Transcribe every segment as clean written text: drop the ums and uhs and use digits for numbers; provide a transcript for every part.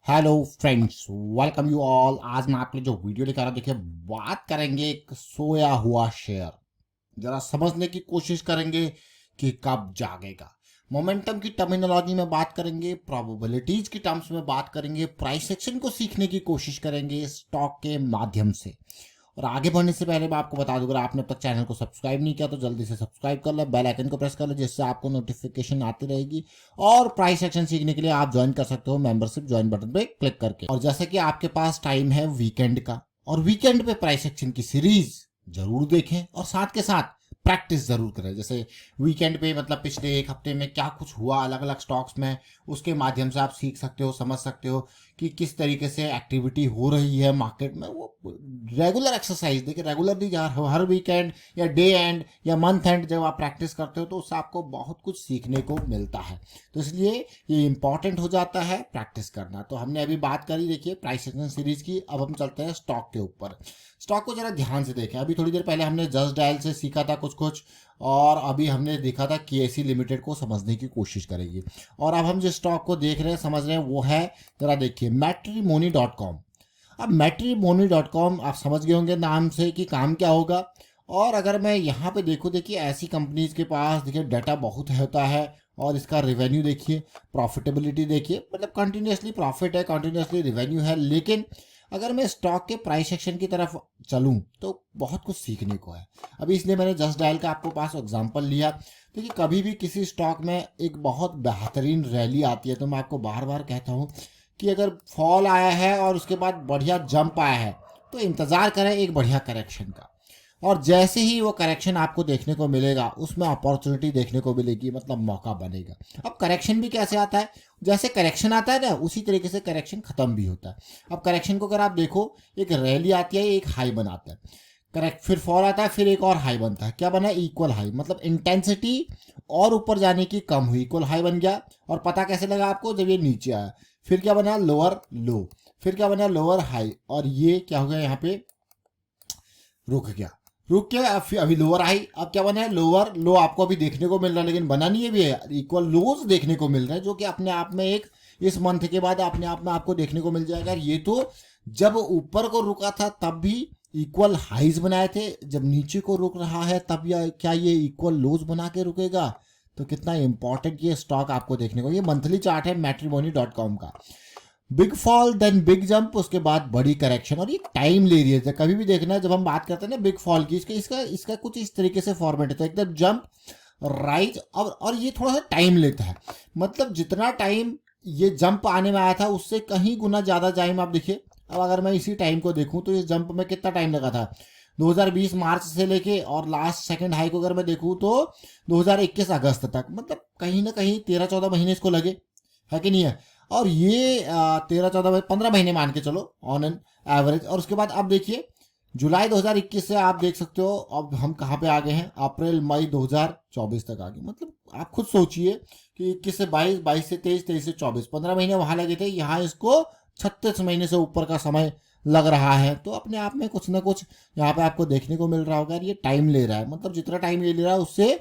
Hello friends, welcome you all. आज मैं आपके लिए जो वीडियो लेकर आ रहा हूं, देखिए बात करेंगे एक सोया हुआ शेयर। जरा समझने की कोशिश करेंगे कि कब जागेगा। मोमेंटम की टर्मिनोलॉजी में बात करेंगे, प्रोबेबिलिटीज की टर्म्स में बात करेंगे, प्राइस एक्शन को सीखने की कोशिश करेंगे स्टॉक के माध्यम से। और आगे बढ़ने से पहले मैं आपको बता दूं, अगर आपने अब तक चैनल को सब्सक्राइब नहीं किया तो जल्दी से सब्सक्राइब कर ले, बेल आइकन को प्रेस कर ले, जिससे आपको नोटिफिकेशन आती रहेगी। और प्राइस एक्शन सीखने के लिए आप ज्वाइन कर सकते हो मेंबरशिप ज्वाइन बटन पे क्लिक करके। और जैसे कि आपके पास टाइम है वीकेंड का, और वीकेंड पे प्राइस एक्शन की सीरीज जरूर देखें और साथ के साथ प्रैक्टिस जरूर करें। जैसे वीकेंड पे मतलब पिछले एक हफ्ते में क्या कुछ हुआ अलग अलग स्टॉक्स में, उसके माध्यम से आप सीख सकते हो, समझ सकते हो कि किस तरीके से एक्टिविटी हो रही है मार्केट में। वो रेगुलर एक्सरसाइज देखिए, रेगुलरली हर वीकेंड या डे एंड या मंथ एंड जब आप प्रैक्टिस करते हो तो उससे आपको बहुत कुछ सीखने को मिलता है। तो इसलिए ये इंपॉर्टेंट हो जाता है प्रैक्टिस करना। तो हमने अभी बात करी देखिए प्राइस एक्शन सीरीज की, अब हम चलते हैं स्टॉक के ऊपर। स्टॉक को जरा ध्यान से देखें। अभी थोड़ी देर पहले हमने जस्ट डायल से सीखा था कुछ कुछ, और अभी हमने देखा था केएसी लिमिटेड को समझने की कोशिश करेंगे। और अब हम जिस स्टॉक को देख रहे हैं, समझ रहे हैं, वो है, जरा देखिए, मैट्रिमोनी.com। अब मैट्रिमोनी.com आप समझ गए होंगे नाम से कि काम क्या होगा। और अगर मैं यहाँ पे देखूँ, देखिए ऐसी कंपनीज के पास देखिए डाटा बहुत होता है, और इसका रेवेन्यू देखिए, प्रॉफिटेबिलिटी देखिए, मतलब कंटिन्यूसली प्रॉफिट है, कंटिन्यूसली रेवेन्यू है। लेकिन अगर मैं स्टॉक के प्राइस सेक्शन की तरफ चलूं तो बहुत कुछ सीखने को है। अभी इसलिए मैंने जस्ट डायल का आपको पास एग्जांपल लिया। देखिए कभी भी किसी स्टॉक में एक बहुत बेहतरीन रैली आती है तो मैं आपको बार बार कहता हूं कि अगर फॉल आया है और उसके बाद बढ़िया जंप आया है तो इंतज़ार करें एक बढ़िया करेक्शन का। और जैसे ही वो करेक्शन आपको देखने को मिलेगा, उसमें अपॉर्चुनिटी देखने को मिलेगी, मतलब मौका बनेगा। अब करेक्शन भी कैसे आता है, जैसे करेक्शन आता है ना, उसी तरीके से करेक्शन खत्म भी होता है। अब करेक्शन को अगर आप देखो, एक रैली आती है, एक हाई बनाता है, करेक्ट, फिर फॉल आता है, फिर एक और हाई बनता है। क्या बना है? इक्वल हाई, मतलब इंटेंसिटी और ऊपर जाने की कम हुई, इक्वल हाई बन गया। और पता कैसे लगा आपको? जब ये नीचे आया, फिर क्या बना? लोअर लो, फिर क्या बना? लोअर हाई, और ये क्या हो गया? यहाँ पे रुक गया, रुक के अभी लोअर हाई, अब क्या बना है? लोअर लो आपको अभी देखने को मिल रहा है, लेकिन बना नहीं है भी है, इक्वल लोज देखने को मिल रहा है, जो कि अपने आप में एक इस मंथ के बाद अपने आप में आपको देखने को मिल जाएगा। ये तो जब ऊपर को रुका था तब भी इक्वल हाइज बनाए थे, जब नीचे को रुक रहा है तब क्या ये इक्वल लोज बना के रुकेगा? तो कितना इंपॉर्टेंट ये स्टॉक आपको देखने को। ये मंथली चार्ट है मैट्रिमोनी.com का। Big fall then big jump, उसके बाद बड़ी करेक्शन, और ये टाइम ले रही है। कभी भी देखना है जब हम बात करते हैं ना बिग फॉल की, इसका इसका इसका कुछ इस तरीके से फॉर्मेट है, तो एकदम जंप राइज, और ये थोड़ा सा टाइम लेता है। मतलब जितना टाइम ये जंप आने में आया था उससे कहीं गुना ज्यादा टाइम आप देखिए। अब अगर मैं इसी टाइम को देखूं तो इस जंप में कितना टाइम लगा था? 2020 मार्च से लेके, और लास्ट सेकंड हाई को अगर मैं देखूं तो 2021 अगस्त तक, मतलब कहीं ना कहीं 13-14 महीने इसको लगे, है कि नहीं है? और ये 13-14-15 महीने मान के चलो ऑन एन एवरेज। और उसके बाद अब देखिए जुलाई 2021 से आप देख सकते हो अब हम कहाँ पे आ गए हैं, अप्रैल मई 2024 तक आ गए। मतलब आप खुद सोचिए कि 21 से 22, 22 से 23, 23 से 24, 15 महीने वहां लगे थे, यहाँ इसको 36 महीने से ऊपर का समय लग रहा है। तो अपने आप में कुछ ना कुछ यहाँ पे आपको देखने को मिल रहा होगा। ये टाइम ले रहा है, मतलब जितना टाइम ये ले रहा है उससे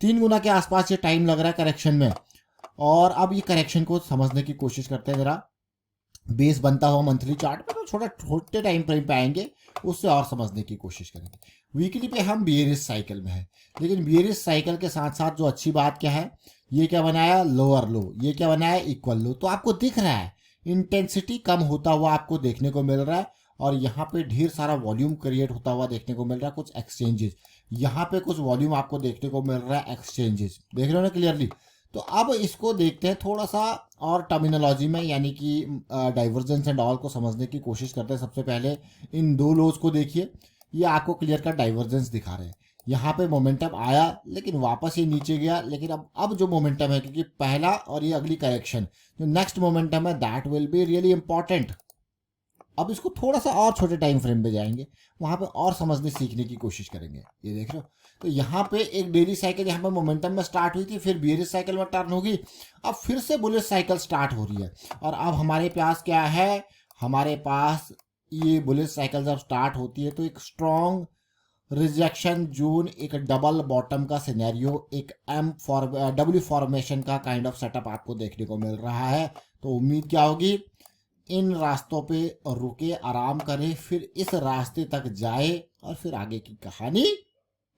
3 गुना के आसपास ये टाइम लग रहा है करेक्शन में। और अब ये करेक्शन को समझने की कोशिश करते हैं जरा। बेस बनता हुआ मंथली चार्ट में तो छोटा छोटे टाइम फ्रेम पे आएंगे, उससे और समझने की कोशिश करेंगे। वीकली पे हम बियरिश साइकिल में है, लेकिन बियरिश साइकिल के साथ साथ जो अच्छी बात क्या है, ये क्या बनाया? लोअर लो, ये क्या बनाया? इक्वल लो। तो आपको दिख रहा है इंटेंसिटी कम होता हुआ आपको देखने को मिल रहा है, और यहाँ पे ढेर सारा वॉल्यूम क्रिएट होता हुआ देखने को मिल रहा है। कुछ एक्सचेंजेस, यहाँ पे कुछ वॉल्यूम आपको देखने को मिल रहा है, एक्सचेंजेस देख रहे हो ना क्लियरली। तो अब इसको देखते हैं थोड़ा सा और टर्मिनोलॉजी में, यानी कि डाइवर्जेंस एंड ऑल को समझने की कोशिश करते हैं। सबसे पहले इन दो लोज को देखिए, ये आपको क्लियर कट डाइवर्जेंस दिखा रहे हैं। यहाँ पे मोमेंटम आया लेकिन वापस ये नीचे गया, लेकिन अब जो मोमेंटम है, क्योंकि पहला और ये अगली करेक्शन, जो नेक्स्ट मोमेंटम है, that will be really important. अब इसको थोड़ा सा और छोटे टाइम फ्रेम पे जाएंगे, वहां पे और समझने सीखने की कोशिश करेंगे। ये देख रहे हो, तो यहाँ पे एक डेली साइकिल यहाँ पे मोमेंटम में स्टार्ट हुई थी, फिर बियरिश साइकिल में टर्न होगी, अब फिर से बुलिश साइकिल स्टार्ट हो रही है। और अब हमारे पास क्या है? हमारे पास ये बुलिश साइकिल जब स्टार्ट होती है तो एक स्ट्रॉन्ग रिजेक्शन जोन, एक डबल बॉटम का सिनेरियो, एक डब्ल्यू फॉर्मेशन का काइंड ऑफ सेटअप आपको देखने को मिल रहा है। तो उम्मीद क्या होगी? इन रास्तों पे रुके, आराम करे, फिर इस रास्ते तक जाए और फिर आगे की कहानी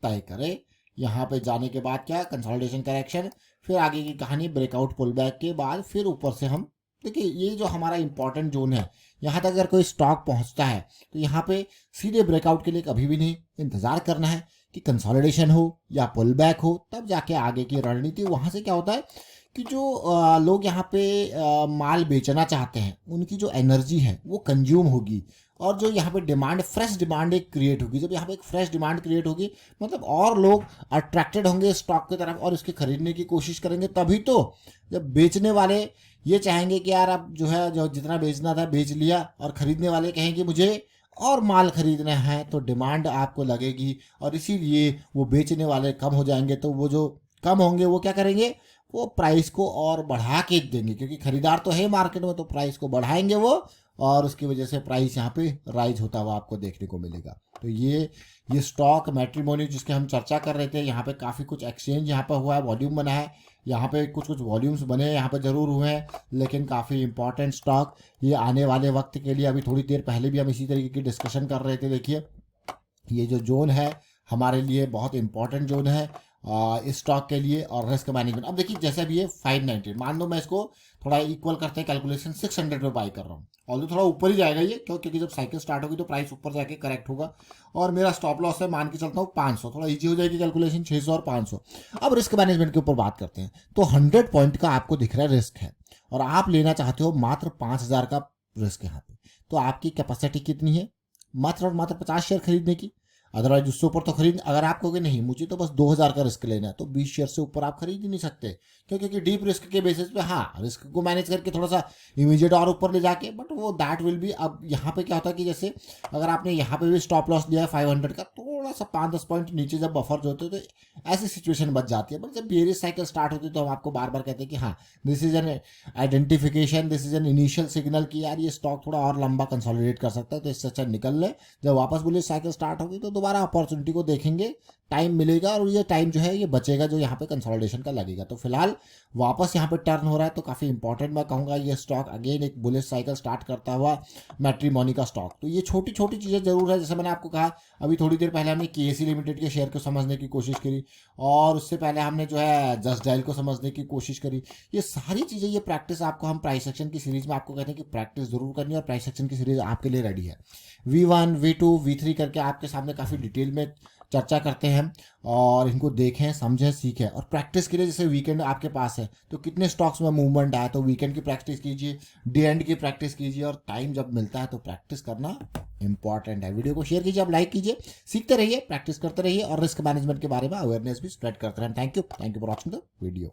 तय करे। यहाँ पे जाने के बाद क्या, कंसोलिडेशन करेक्शन, फिर आगे की कहानी ब्रेकआउट पुल बैक के बाद फिर ऊपर से हम देखिए ये जो हमारा इंपॉर्टेंट जोन है, यहाँ तक अगर कोई स्टॉक पहुँचता है तो यहाँ पे सीधे ब्रेकआउट के लिए कभी भी नहीं इंतजार करना है कि कंसोलिडेशन हो या पुल बैक हो, तब जाके आगे की रणनीति। वहाँ से क्या होता है कि जो लोग यहाँ पे माल बेचना चाहते हैं उनकी जो एनर्जी है वो कंज्यूम होगी, और जो यहाँ पे डिमांड, फ्रेश डिमांड एक क्रिएट होगी। जब यहाँ पे एक फ्रेश डिमांड क्रिएट होगी मतलब और लोग अट्रैक्टेड होंगे स्टॉक की तरफ और इसके खरीदने की कोशिश करेंगे, तभी तो जब बेचने वाले ये चाहेंगे कि यार अब जो है जो जितना बेचना था बेच लिया, और खरीदने वाले कहेंगे मुझे और माल खरीदना है, तो डिमांड आपको लगेगी और इसीलिए वो बेचने वाले कम हो जाएंगे। तो वो जो कम होंगे वो क्या करेंगे, वो प्राइस को और बढ़ा के देंगे, क्योंकि खरीदार तो है मार्केट में, तो प्राइस को बढ़ाएंगे वो, और उसकी वजह से प्राइस यहाँ पे राइज होता हुआ आपको देखने को मिलेगा। तो ये स्टॉक मैट्रिमोनी जिसके हम चर्चा कर रहे थे, यहाँ पे काफ़ी कुछ एक्सचेंज यहाँ पे हुआ है, वॉल्यूम बना है, यहाँ पे कुछ कुछ वॉल्यूम्स बने यहाँ पे ज़रूर हुए हैं, लेकिन काफ़ी इंपॉर्टेंट स्टॉक ये आने वाले वक्त के लिए। अभी थोड़ी देर पहले भी हम इसी तरीके की डिस्कशन कर रहे थे। देखिए ये जो जोन है हमारे लिए बहुत इंपॉर्टेंट जोन है इस स्टॉक के लिए और रिस्क मैनेजमेंट। अब देखिए जैसे भी ये 590, मान लो मैं इसको थोड़ा इक्वल करते हैं कैलकुलेशन, 600 में बाई कर रहा हूँ, ऑल्दो थोड़ा ऊपर ही जाएगा ये, क्योंकि जब साइकिल स्टार्ट होगी तो प्राइस ऊपर जाके करेक्ट होगा, और मेरा स्टॉप लॉस है मान के चलता हूँ 500, थोड़ा इजी हो जाएगी कैलकुलेशन, 600 और 500। अब रिस्क मैनेजमेंट के ऊपर बात करते हैं, तो 100 पॉइंट का आपको दिख रहा है रिस्क है, और आप लेना चाहते हो मात्र 5000 का रिस्क यहाँ पे, तो आपकी कैपेसिटी कितनी है, मात्र और मात्र 50 शेयर खरीदने की। अदरवाइज उससे ऊपर तो खरीद, अगर आप कहोगे नहीं मुझे तो बस 2000 का रिस्क लेना है, तो 20 शेयर से ऊपर आप खरीद ही नहीं सकते, क्योंकि डीप रिस्क के बेसिस पे हाँ रिस्क को मैनेज करके थोड़ा सा इमीडिएट और ऊपर ले जाके, बट वो दैट विल बी। अब यहाँ पे क्या होता है कि जैसे अगर आपने यहाँ पे भी स्टॉप लॉस लिया है 500 का, थोड़ा सा 5-10 पॉइंट नीचे जब बफर होते हैं तो ऐसी सिचुएशन बच जाती है। बट जब बेरियस साइकिल स्टार्ट होती है तो हम आपको बार बार कहते हैं कि हाँ this is an identification, this is an initial signal कि यार ये स्टॉक थोड़ा और लंबा कंसोलिडेट कर सकता है, तो इससे अच्छा निकल ले। जब वापस बुलिश साइकिल स्टार्ट होगी तो दोबारा अपॉर्चुनिटी को देखेंगे, टाइम मिलेगा, और ये टाइम जो है ये बचेगा जो यहाँ पे कंसोलिडेशन का लगेगा। तो फिलहाल वापस यहाँ पे टर्न हो रहा है, तो काफ़ी इंपॉर्टेंट मैं कहूँगा ये स्टॉक अगेन एक बुलिश साइकिल स्टार्ट करता हुआ मैट्रिमोनी का स्टॉक। तो ये छोटी छोटी चीज़ें जरूर है, जैसे मैंने आपको कहा अभी थोड़ी देर पहले हमने केएसी लिमिटेड के शेयर को समझने की कोशिश करी, और उससे पहले हमने जो है जस्ट डायल को समझने की कोशिश करी। ये सारी चीज़ें, ये प्रैक्टिस आपको हम प्राइस एक्शन की सीरीज में आपको कहते हैं कि प्रैक्टिस जरूर करनी है, और प्राइस एक्शन की सीरीज आपके लिए रेडी है। V1 V2 V3 करके आपके सामने काफ़ी डिटेल में चर्चा करते हैं, और इनको देखें, समझें, सीखें। और प्रैक्टिस के लिए जैसे वीकेंड आपके पास है तो कितने स्टॉक्स में मूवमेंट आया, तो वीकेंड की प्रैक्टिस कीजिए, डे एंड की प्रैक्टिस कीजिए, और टाइम जब मिलता है तो प्रैक्टिस करना इंपॉर्टेंट है। वीडियो को शेयर कीजिए, आप लाइक कीजिए, सीखते रहिए, प्रैक्टिस करते रहिए, और रिस्क मैनेजमेंट के बारे में अवेयरनेस भी स्प्रेड करते रहें। Thank you for watching the video.